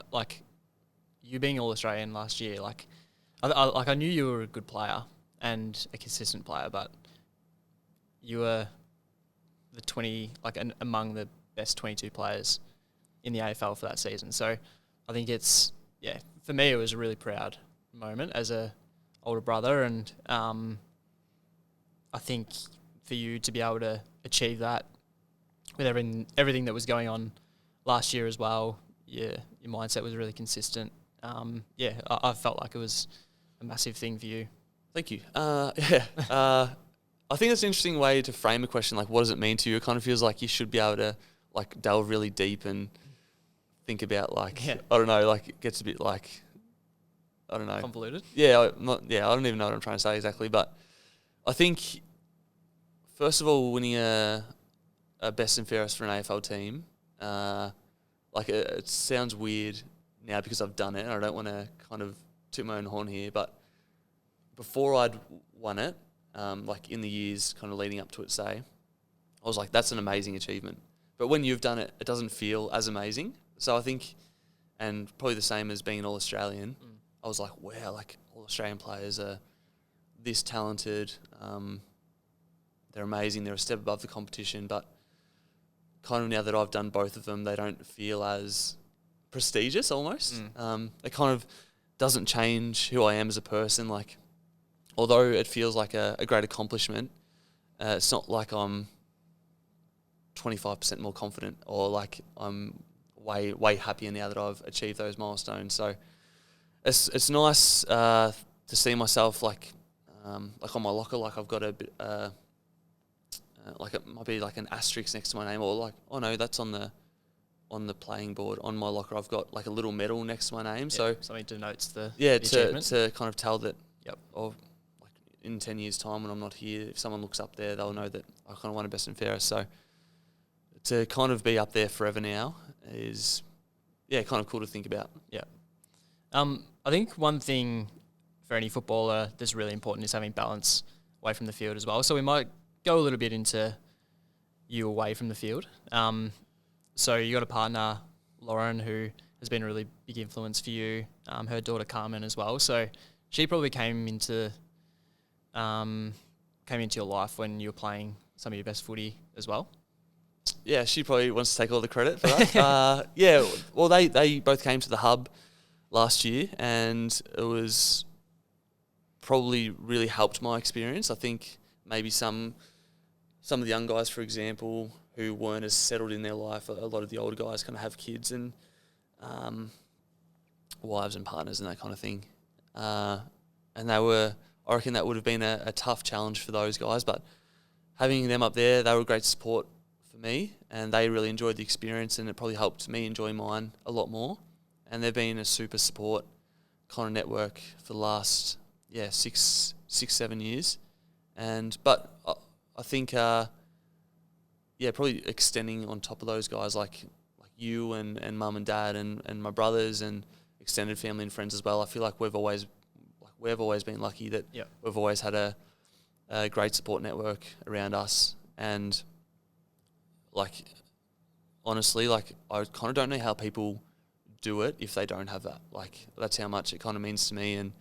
you being All-Australian last year, I knew you were a good player and a consistent player, but you were among the best 22 players in the AFL for that season. So I think for me it was a really proud moment as a older brother, and I think for you to be able to achieve that with everything that was going on last year as well, your mindset was really consistent. I felt like it was a massive thing for you. Thank you. I think that's an interesting way to frame a question. What does it mean to you? It kind of feels like you should be able to delve really deep and think about I don't know, it gets a bit I don't know, convoluted. I don't even know what I'm trying to say exactly, but I think first of all, winning a best and fairest for an AFL team, it sounds weird now because I've done it, and I don't want to kind of toot my own horn here, but before I'd won it, in the years kind of leading up to it, I was like, that's an amazing achievement. But when you've done it, it doesn't feel as amazing. So I think, and probably the same as being an All-Australian, I was like, wow, All-Australian players are this talented. They're amazing. They're a step above the competition. But kind of now that I've done both of them, they don't feel as prestigious almost. It kind of doesn't change who I am as a person. Although it feels like a great accomplishment, it's not like I'm 25% more confident or I'm way happier now that I've achieved those milestones. So it's nice to see myself on my locker, I've got a bit it might be an asterisk next to my name, or oh no, that's on the playing board on my locker. I've got a little medal next to my name, so something denotes the achievement. To kind of tell that. Yep. Or in 10 years' time when I'm not here, if someone looks up there, they'll know that I kind of won a best and fairest. So to kind of be up there forever now is kind of cool to think about. Yeah. I think one thing for any footballer that's really important is having balance away from the field as well. So we might go a little bit into you away from the field. So you got a partner, Lauren, who has been a really big influence for you. Her daughter Carmen as well. So she probably came into your life when you were playing some of your best footy as well. Yeah, she probably wants to take all the credit for that. Yeah, well, they both came to the hub last year, and it was probably really helped my experience. I think maybe some of the young guys, for example, who weren't as settled in their life, a lot of the older guys kind of have kids and wives and partners and that kind of thing. And I reckon that would have been a tough challenge for those guys, but having them up there, they were great support for me, and they really enjoyed the experience, and it probably helped me enjoy mine a lot more. And they've been a super support kind of network for the last 6-7 years. But I think probably extending on top of those guys like you and mum and dad and my brothers and extended family and friends as well. I feel like we've always been lucky that we've always had a great support network around us. And honestly, I kind of don't know how people do it if they don't have that. That's how much it kind of means to me, and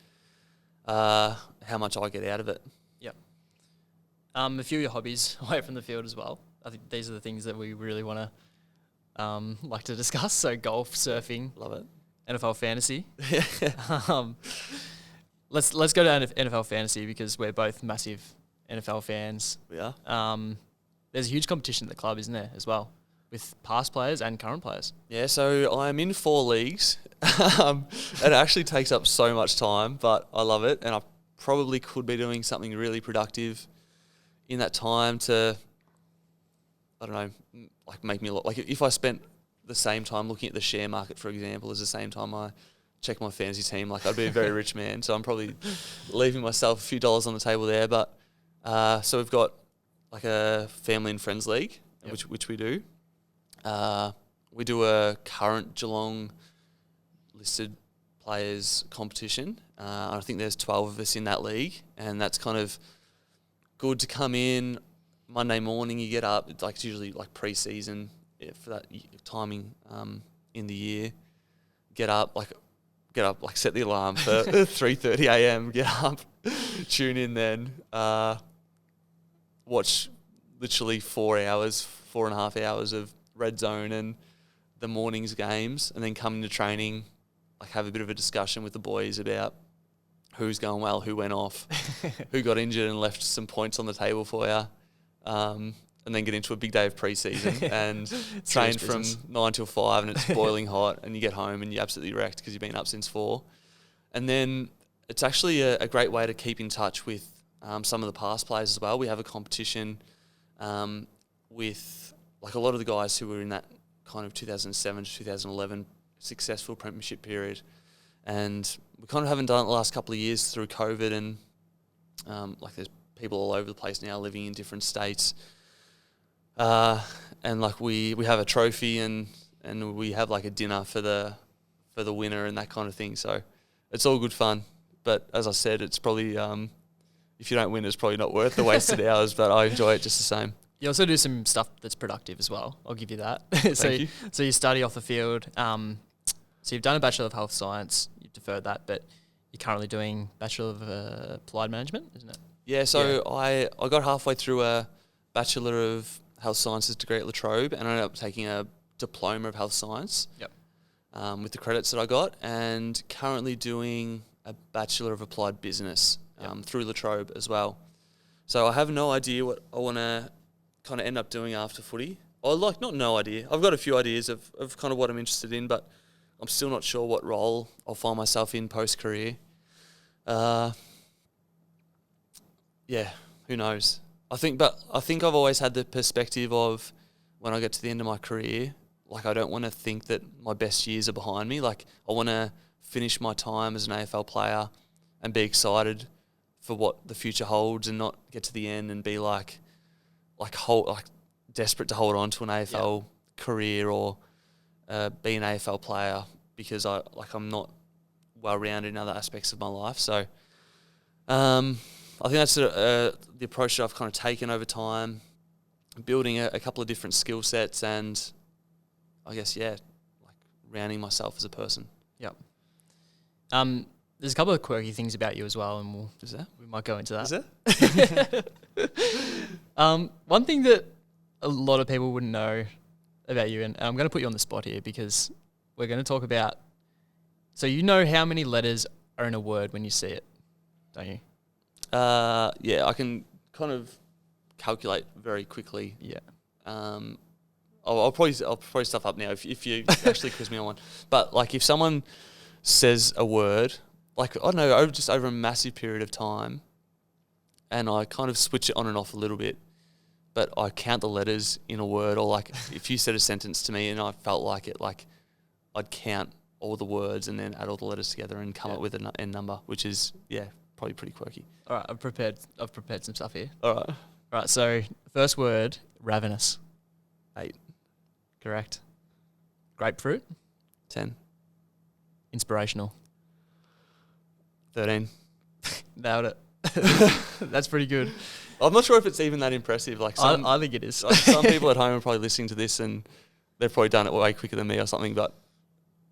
how much I get out of it. Yep. A few of your hobbies away from the field as well. I think these are the things that we really want to like to discuss. So golf, surfing, love it. NFL fantasy. Let's go to NFL fantasy because we're both massive NFL fans. We are. There's a huge competition at the club, isn't there, as well, with past players and current players? Yeah, so I'm in 4 leagues. It actually takes up so much time, but I love it, and I probably could be doing something really productive in that time to, I don't know, make me look like if I spent the same time looking at the share market, for example, as the same time I check my fantasy team, I'd be a very rich man. So I'm probably leaving myself a few dollars on the table there. But so we've got a family and friends league, which we do. We do a current Geelong listed players competition. I think there's 12 of us in that league, and that's kind of good to come in Monday morning. You get up, it's usually pre-season for that timing in the year. Get up, set the alarm for 3:30 a.m. Get up, tune in, then watch literally 4.5 hours of Red Zone and the morning's games, and then come into training, have a bit of a discussion with the boys about who's going well, who went off, who got injured and left some points on the table for you, and then get into a big day of pre-season and train from 9 till 5, and it's boiling hot, and you get home and you're absolutely wrecked because you've been up since 4. And then it's actually a great way to keep in touch with some of the past players as well. We have a competition with a lot of the guys who were in that kind of 2007 to 2011 successful premiership period, and we kind of haven't done it the last couple of years through COVID, and there's people all over the place now living in different states, and we have a trophy and we have a dinner for the winner and that kind of thing. So it's all good fun, but as I said, it's probably if you don't win, it's probably not worth the wasted hours, but I enjoy it just the same. You also do some stuff that's productive as well. I'll give you that. Thank you. So you study off the field. So you've done a Bachelor of Health Science. You've deferred that, but you're currently doing Bachelor of Applied Management, isn't it? Yeah, so I got halfway through a Bachelor of Health Sciences degree at La Trobe, and I ended up taking a Diploma of Health Science with the credits that I got, and currently doing a Bachelor of Applied Business through La Trobe as well. So I have no idea what I want to kind of end up doing after footy. Not no idea. I've got a few ideas of kind of what I'm interested in, but I'm still not sure what role I'll find myself in post-career. Who knows? I think I've always had the perspective of when I get to the end of my career, I don't want to think that my best years are behind me. I want to finish my time as an AFL player and be excited for what the future holds, and not get to the end and be desperate to hold on to an AFL career or be an AFL player because I'm not well rounded in other aspects of my life. So I think that's the approach that I've kind of taken over time, building a couple of different skill sets, and I guess like rounding myself as a person. Yep. There's a couple of quirky things about you as well, and we might go into that. Is there? One thing that a lot of people wouldn't know about you, and I'm going to put you on the spot here because we're going to talk about. So you know how many letters are in a word when you see it, don't you? Yeah, I can kind of calculate very quickly. Yeah. I'll probably stuff up now if you actually quiz me on one. But like if someone says a word, like I don't know, over a massive period of time, and I kind of switch it on and off a little bit, but I count the letters in a word, or like if you said a sentence to me and I felt like it, like I'd count all the words and then add all the letters together and come up with an end number, which is probably pretty quirky. All right, I've prepared some stuff here. All right. So first word, ravenous. 8. Correct. Grapefruit. 10. Inspirational. 13. Nailed it. That's pretty good. I'm not sure if it's even that impressive. Like I think it is. Some people at home are probably listening to this and they've probably done it way quicker than me or something. But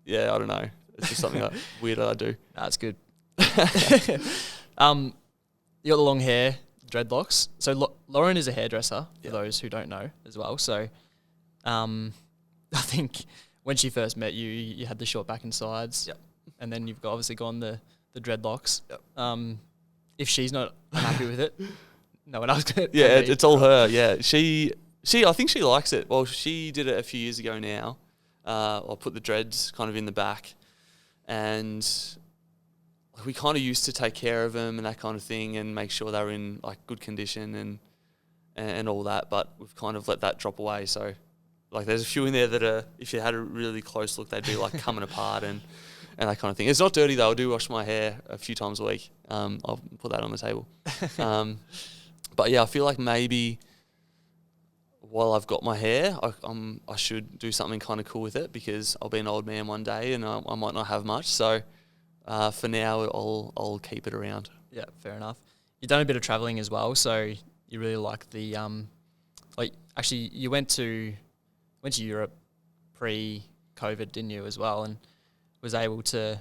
yeah, I don't know. It's just something weird that I do. That's good. You got the long hair, dreadlocks. So Lauren is a hairdresser, for those who don't know as well. So I think when she first met you, you had the short back and sides. Yep. And then you've obviously gone the dreadlocks. Yep. If she's not happy with it, no one else can. Yeah, it's all her. Yeah, she. I think she likes it. Well, she did it a few years ago now. I'll put the dreads kind of in the back, and we kind of used to take care of them and that kind of thing, and make sure they were in like good condition and all that. But we've kind of let that drop away. So, like, there's a few in there that are, if you had a really close look, they'd be like coming apart and that kind of thing. It's not dirty though. I do wash my hair a few times a week. I'll put that on the table. But yeah, I feel like maybe while I've got my hair, I should do something kind of cool with it, because I'll be an old man one day and I might not have much. So for now, I'll keep it around. Yeah, fair enough. You've done a bit of travelling as well, so you really like the actually you went to Europe pre-COVID, didn't you, as well, and was able to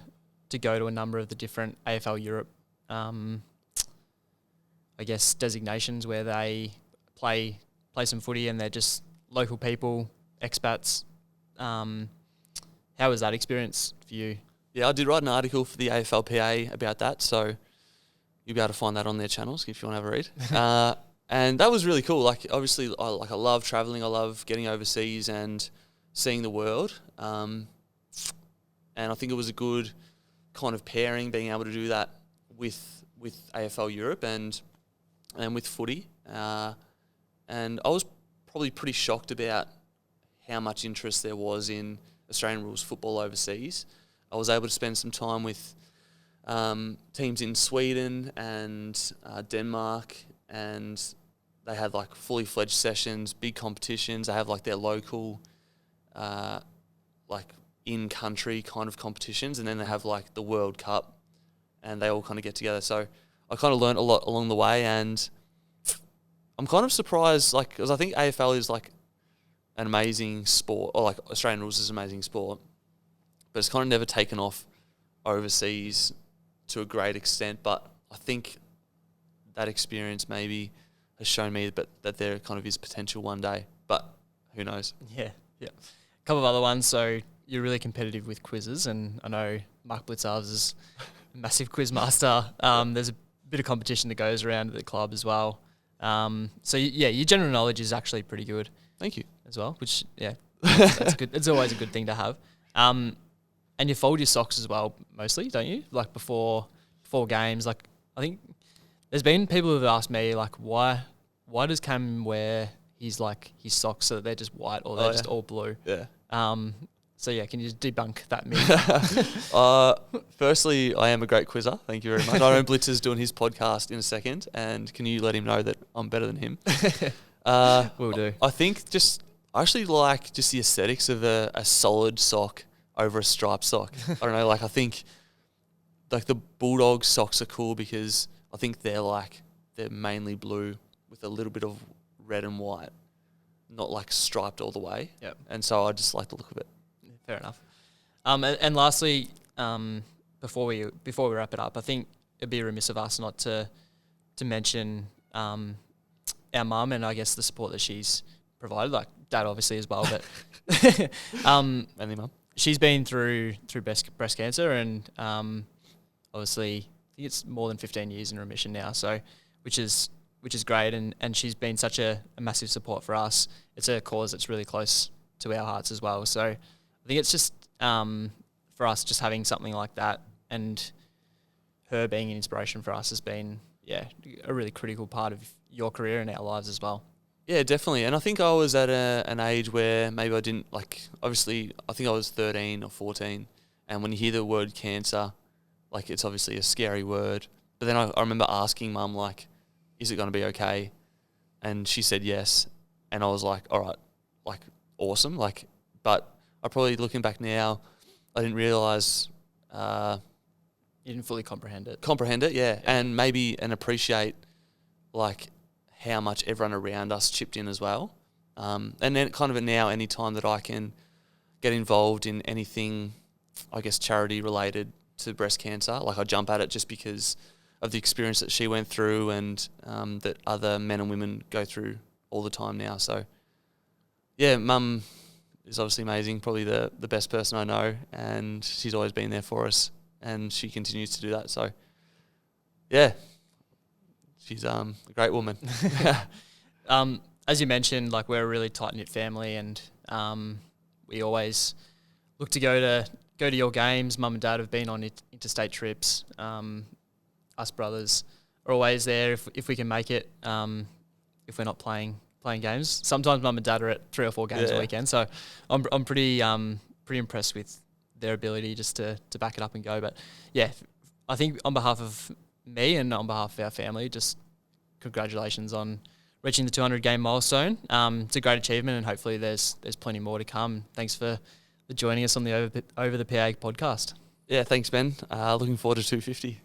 go to a number of the different AFL Europe I guess designations where they play some footy and they're just local people, expats. How was that experience for you? Yeah, I did write an article for the AFLPA about that, so you'll be able to find that on their channels if you want to have a read. And that was really cool. Like, obviously, I love travelling. I love getting overseas and seeing the world. And I think it was a good kind of pairing, being able to do that with AFL Europe and with footy. And I was probably pretty shocked about how much interest there was in Australian rules football overseas. I was able to spend some time with teams in Sweden and Denmark, and they had like fully fledged sessions, big competitions. They have like their local, like in-country kind of competitions, and then they have like the World Cup, and they all kind of get together. So I kind of learned a lot along the way, and I'm kind of surprised, like, because I think AFL is like an amazing sport, or like Australian rules is an amazing sport, but it's kind of never taken off overseas to a great extent. But I think that experience maybe has shown me that there kind of is potential one day, but who knows? Yeah. A couple of other ones. So you're really competitive with quizzes, and I know Mark Blitzarves is a massive quiz master. There's a bit of competition that goes around at the club as well. So yeah, your general knowledge is actually pretty good. Thank you. As well, which that's good. It's always a good thing to have. And you fold your socks as well, mostly, don't you? Like before games. Like, I think there's been people who've asked me, like, why does Cam wear his socks so that they're just white or they're just all blue? Yeah. So yeah, can you just debunk that myth? Firstly, I am a great quizzer. Thank you very much. I know Blitzer's doing his podcast in a second, and can you let him know that I'm better than him? Will do. I think I actually like just the aesthetics of a solid sock over a striped sock. I don't know, like, I think like the Bulldog socks are cool because I think they're like they're mainly blue with a little bit of red and white, not like striped all the way. Yep. And so I just like the look of it. Fair enough. And lastly, before we wrap it up, I think it'd be remiss of us not to mention our mum and I guess the support that she's provided, like dad obviously as well, but Mainly mum. She's been through breast cancer and obviously I think it's more than 15 years in remission now, so which is great, and she's been such a massive support for us. It's a cause that's really close to our hearts as well. So I think it's just for us just having something like that and her being an inspiration for us has been a really critical part of your career and our lives as well. Yeah, definitely. And I think I was at an age where maybe I didn't, like, obviously, I think I was 13 or 14. And when you hear the word cancer, like, it's obviously a scary word. But then I remember asking mum, like, is it going to be okay? And she said yes. And I was like, all right, like, awesome. Like, but I probably, looking back now, I didn't realise... you didn't fully comprehend it. Yeah. And appreciate, like, how much everyone around us chipped in as well. And then kind of now, any time that I can get involved in anything, I guess, charity related to breast cancer, like I jump at it just because of the experience that she went through and that other men and women go through all the time now. So, yeah, mum is obviously amazing, probably the best person I know, and she's always been there for us, and she continues to do that. So, yeah. She's a great woman. As you mentioned, like we're a really tight-knit family, and we always look to go to your games. Mum and Dad have been on interstate trips. Us brothers are always there if we can make it. If we're not playing games, sometimes Mum and Dad are at 3 or 4 games a weekend. So I'm pretty impressed with their ability just to back it up and go. But yeah, I think on behalf of me and on behalf of our family, just congratulations on reaching the 200 game milestone. It's a great achievement, and hopefully there's plenty more to come. Thanks for joining us on the Over the PA podcast. Yeah, thanks, Ben. Looking forward to 250.